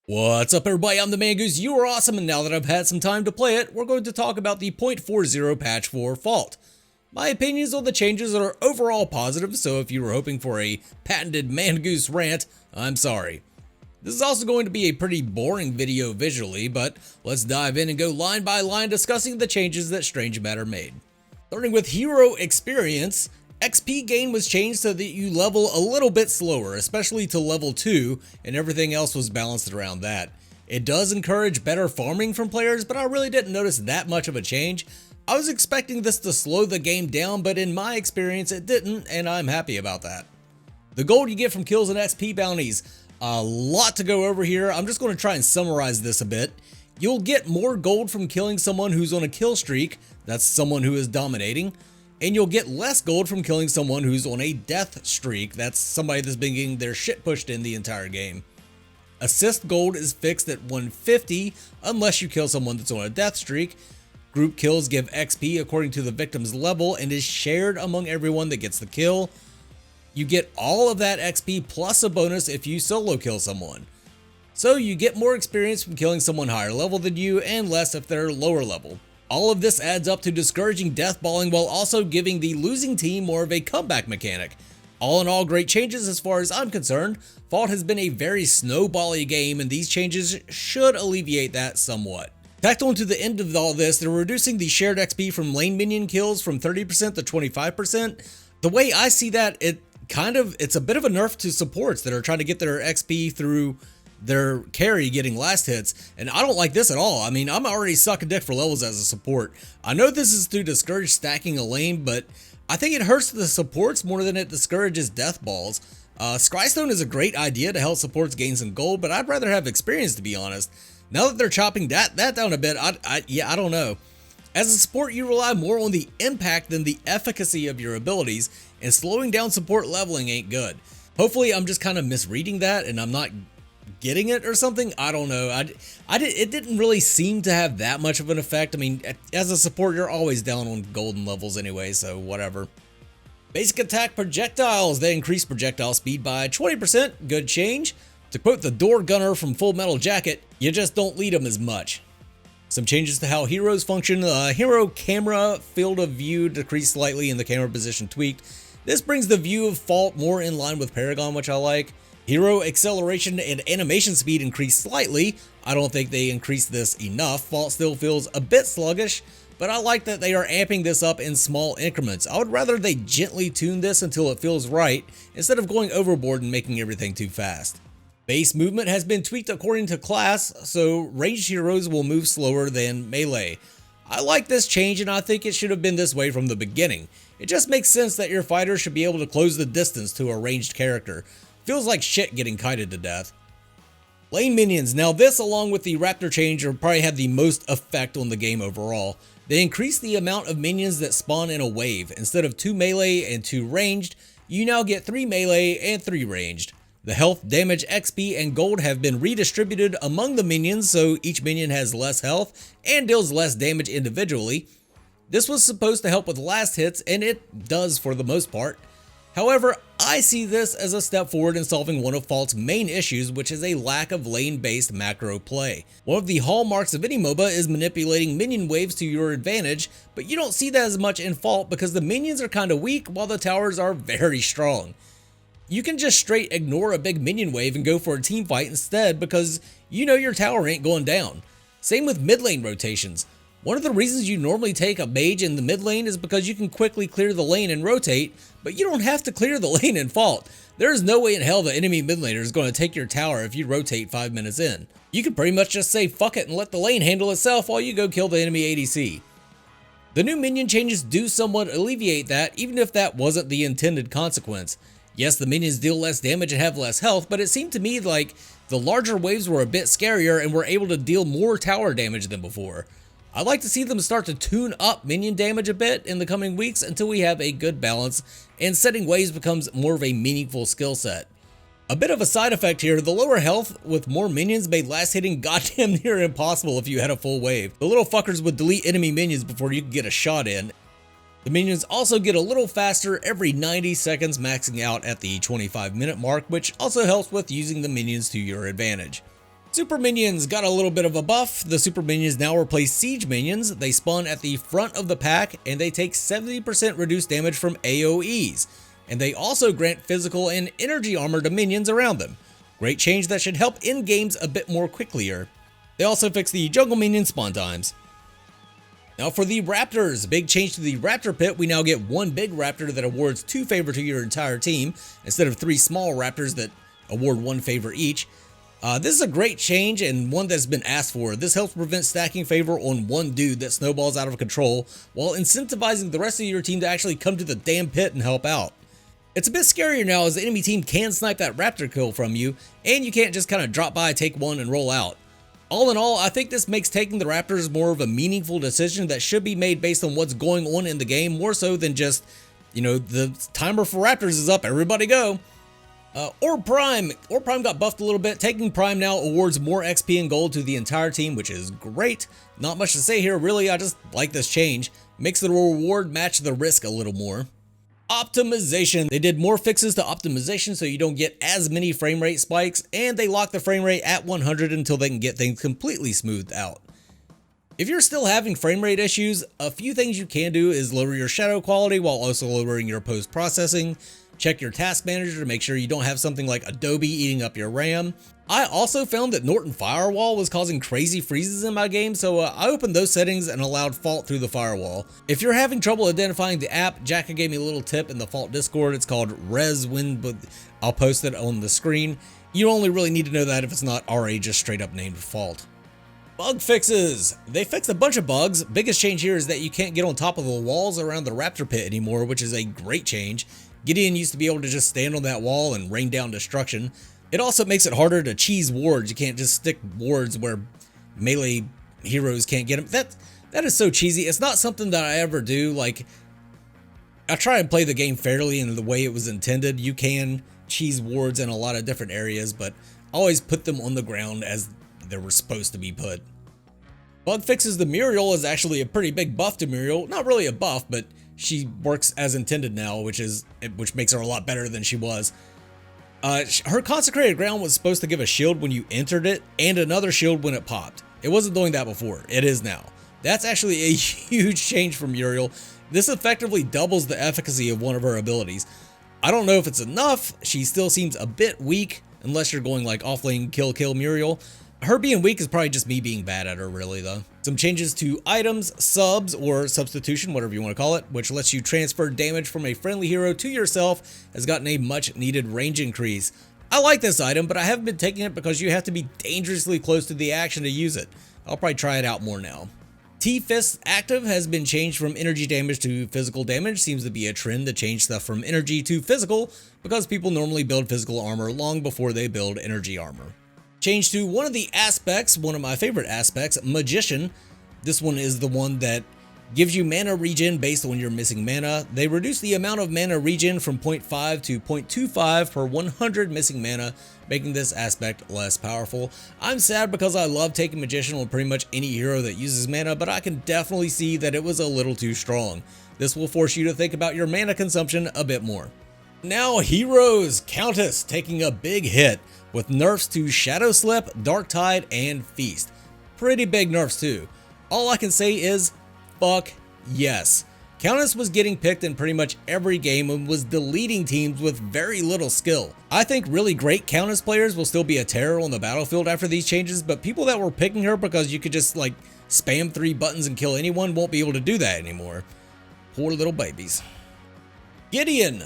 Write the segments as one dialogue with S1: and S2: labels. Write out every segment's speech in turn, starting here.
S1: What's up everybody, I'm the Mangoose, you are awesome, and now that I've had some time to play it, we're going to talk about the 0.40 patch for Fault. My opinions on the changes are overall positive, so if you were hoping for a patented Mangoose rant, I'm sorry. This is also going to be a pretty boring video visually, but let's dive in and go line by line discussing the changes that Strange Matter made. Starting with hero experience, XP gain was changed so that you level a little bit slower, especially to level 2, and everything else was balanced around that. It does encourage better farming from players, but I really didn't notice that much of a change. I was expecting this to slow the game down, but in my experience it didn't, and I'm happy about that. The gold you get from kills and XP bounties. A lot to go over here. I'm just going to try and summarize this a bit. You'll get more gold from killing someone who's on a kill streak, that's someone who is dominating. And you'll get less gold from killing someone who's on a death streak. That's somebody that's been getting their shit pushed in the entire game. Assist gold is fixed at 150 unless you kill someone that's on a death streak. Group kills give XP according to the victim's level and is shared among everyone that gets the kill. You get all of that XP plus a bonus if you solo kill someone. So you get more experience from killing someone higher level than you and less if they're lower level. All of this adds up to discouraging deathballing while also giving the losing team more of a comeback mechanic. All in all, great changes as far as I'm concerned. Fault has been a very snowbally game, and these changes should alleviate that somewhat. Tacked on to the end of all this, they're reducing the shared XP from lane minion kills from 30% to 25%. The way I see that, it's a bit of a nerf to supports that are trying to get their XP through their carry getting last hits, and I don't like this at all. I mean, I'm already sucking dick for levels as a support. I know this is to discourage stacking a lane, but I think it hurts the supports more than it discourages death balls. Scrystone is a great idea to help supports gain some gold, but I'd rather have experience, to be honest. Now that they're chopping that down a bit, I don't know. As a support, you rely more on the impact than the efficacy of your abilities, and slowing down support leveling ain't good. Hopefully I'm just kind of misreading that and I'm not getting it or something. I don't know. It didn't really seem to have that much of an effect. I mean, as a support, you're always down on golden levels anyway, so whatever. Basic attack projectiles. They increase projectile speed by 20%. Good change. To quote the door gunner from Full Metal Jacket, you just don't lead them as much. Some changes to how heroes function. Hero camera field of view decreased slightly and the camera position tweaked. This brings the view of Fault more in line with Paragon, which I like. Hero acceleration and animation speed increased slightly. I don't think they increased this enough. Fault still feels a bit sluggish, but I like that they are amping this up in small increments. I would rather they gently tune this until it feels right, instead of going overboard and making everything too fast. Base movement has been tweaked according to class, so ranged heroes will move slower than melee. I like this change, and I think it should have been this way from the beginning. It just makes sense that your fighter should be able to close the distance to a ranged character. Feels like shit getting kited to death. Lane minions. Now this, along with the Raptor change, will probably have the most effect on the game overall. They increase the amount of minions that spawn in a wave. Instead of 2 melee and 2 ranged, you now get 3 melee and 3 ranged. The health, damage, XP, and gold have been redistributed among the minions, so each minion has less health and deals less damage individually. This was supposed to help with last hits, and it does for the most part. However, I see this as a step forward in solving one of Fault's main issues, which is a lack of lane-based macro play. One of the hallmarks of any MOBA is manipulating minion waves to your advantage, but you don't see that as much in Fault because the minions are kinda weak while the towers are very strong. You can just straight ignore a big minion wave and go for a team fight instead because you know your tower ain't going down. Same with mid lane rotations. One of the reasons you normally take a mage in the mid lane is because you can quickly clear the lane and rotate, but you don't have to clear the lane in Fault. There is no way in hell the enemy mid laner is going to take your tower if you rotate 5 minutes in. You can pretty much just say fuck it and let the lane handle itself while you go kill the enemy ADC. The new minion changes do somewhat alleviate that, even if that wasn't the intended consequence. Yes, the minions deal less damage and have less health, but it seemed to me like the larger waves were a bit scarier and were able to deal more tower damage than before. I'd like to see them start to tune up minion damage a bit in the coming weeks until we have a good balance and setting waves becomes more of a meaningful skill set. A bit of a side effect here, the lower health with more minions made last hitting goddamn near impossible if you had a full wave. The little fuckers would delete enemy minions before you could get a shot in. The minions also get a little faster every 90 seconds, maxing out at the 25-minute mark, which also helps with using the minions to your advantage. Super Minions got a little bit of a buff. The Super Minions now replace Siege Minions. They spawn at the front of the pack and they take 70% reduced damage from AoEs. And they also grant physical and energy armor to minions around them. Great change that should help end games a bit more quicklier. They also fixed the jungle minion spawn times. Now for the Raptors, big change to the Raptor pit. We now get one big Raptor that awards 2 favor to your entire team, instead of 3 small Raptors that award 1 favor each. This is a great change and one that's been asked for. This helps prevent stacking favor on one dude that snowballs out of control, while incentivizing the rest of your team to actually come to the damn pit and help out. It's a bit scarier now as the enemy team can snipe that Raptor kill from you, and you can't just kind of drop by, take one, and roll out. All in all, I think this makes taking the Raptors more of a meaningful decision that should be made based on what's going on in the game, more so than just, you know, the timer for Raptors is up, everybody go. Or Prime got buffed a little bit. Taking Prime now awards more XP and gold to the entire team, which is great. Not much to say here, really. I just like this change. Makes the reward match the risk a little more. Optimization. They did more fixes to optimization so you don't get as many frame rate spikes, and they lock the frame rate at 100 until they can get things completely smoothed out. If you're still having frame rate issues, a few things you can do is lower your shadow quality while also lowering your post processing. Check your task manager to make sure you don't have something like Adobe eating up your RAM. I also found that Norton Firewall was causing crazy freezes in my game, so I opened those settings and allowed Fault through the firewall. If you're having trouble identifying the app, Jacka gave me a little tip in the Fault Discord. It's called ResWin, but I'll post it on the screen. You only really need to know that if it's not already just straight up named Fault. Bug fixes. They fixed a bunch of bugs. Biggest change here is that you can't get on top of the walls around the Raptor pit anymore, which is a great change. Gideon used to be able to just stand on that wall and rain down destruction. It also makes it harder to cheese wards. You can't just stick wards where melee heroes can't get them. That is so cheesy. It's not something that I ever do. Like, I try and play the game fairly in the way it was intended. You can cheese wards in a lot of different areas, but always put them on the ground as they were supposed to be put. Bug fixes the Muriel is actually a pretty big buff to Muriel. Not really a buff, but she works as intended now, which makes her a lot better than she was. Her Consecrated Ground was supposed to give a shield when you entered it and another shield when it popped. It wasn't doing that before. It is now. That's actually a huge change from Muriel. This effectively doubles the efficacy of one of her abilities. I don't know if it's enough. She still seems a bit weak unless you're going like offlane kill Muriel. Her being weak is probably just me being bad at her, really, though. Some changes to items, subs, or substitution, whatever you want to call it, which lets you transfer damage from a friendly hero to yourself, has gotten a much-needed range increase. I like this item, but I haven't been taking it because you have to be dangerously close to the action to use it. I'll probably try it out more now. T-Fist active has been changed from energy damage to physical damage. Seems to be a trend to change stuff from energy to physical, because people normally build physical armor long before they build energy armor. Change to one of the aspects, one of my favorite aspects, Magician. This one is the one that gives you mana regen based on your missing mana. They reduce the amount of mana regen from 0.5 to 0.25 per 100 missing mana, making this aspect less powerful. I'm sad because I love taking Magician on pretty much any hero that uses mana, but I can definitely see that it was a little too strong. This will force you to think about your mana consumption a bit more. Now heroes, Countess taking a big hit with nerfs to Shadow Slip, Dark Tide, and Feast. Pretty big nerfs too. All I can say is, fuck yes. Countess was getting picked in pretty much every game and was deleting teams with very little skill. I think really great Countess players will still be a terror on the battlefield after these changes, but people that were picking her because you could just like spam 3 buttons and kill anyone won't be able to do that anymore. Poor little babies. Gideon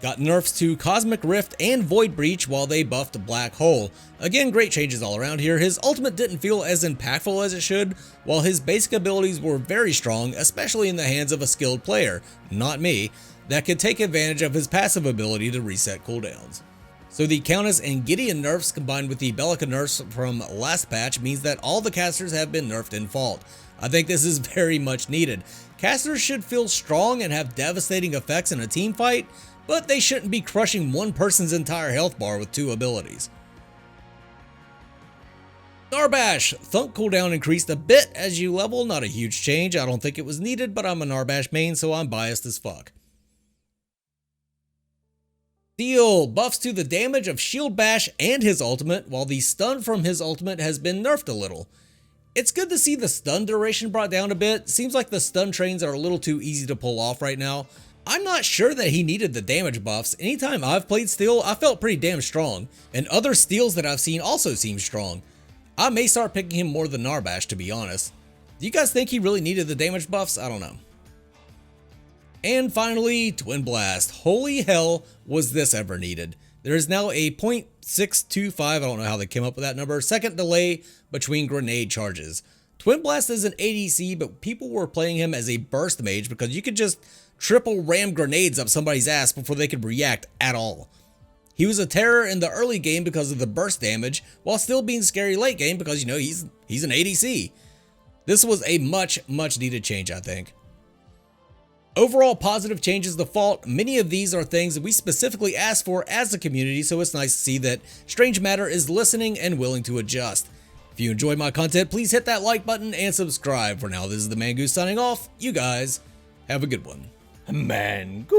S1: got nerfs to Cosmic Rift and Void Breach while they buffed Black Hole. Again, great changes all around here. His ultimate didn't feel as impactful as it should, while his basic abilities were very strong, especially in the hands of a skilled player, not me, that could take advantage of his passive ability to reset cooldowns. So the Countess and Gideon nerfs combined with the Bellica nerfs from last patch means that all the casters have been nerfed in Fault. I think this is very much needed. Casters should feel strong and have devastating effects in a team fight, but they shouldn't be crushing one person's entire health bar with 2 abilities. Narbash, Thunk cooldown increased a bit as you level, not a huge change. I don't think it was needed, but I'm a Narbash main, so I'm biased as fuck. Steel buffs to the damage of Shield Bash and his ultimate, while the stun from his ultimate has been nerfed a little. It's good to see the stun duration brought down a bit. Seems like the stun trains are a little too easy to pull off right now. I'm not sure that he needed the damage buffs. Anytime I've played Steel, I felt pretty damn strong, and other Steels that I've seen also seem strong. I may start picking him more than Narbash, to be honest. Do you guys think he really needed the damage buffs? I don't know. And finally, Twin Blast. Holy hell, was this ever needed. There is now a 0.625, I don't know how they came up with that number, second delay between grenade charges. Twin Blast is an ADC, but people were playing him as a burst mage because you could just triple ram grenades up somebody's ass before they could react at all. He was a terror in the early game because of the burst damage, while still being scary late game because, you know, he's an ADC. This was a much needed change, I think. Overall positive changes to Fault. Many of these are things that we specifically asked for as a community, so it's nice to see that Strange Matter is listening and willing to adjust. If you enjoyed my content, please hit that like button and subscribe. For now, this is the Mangoose signing off. You guys have a good one. Mangoose!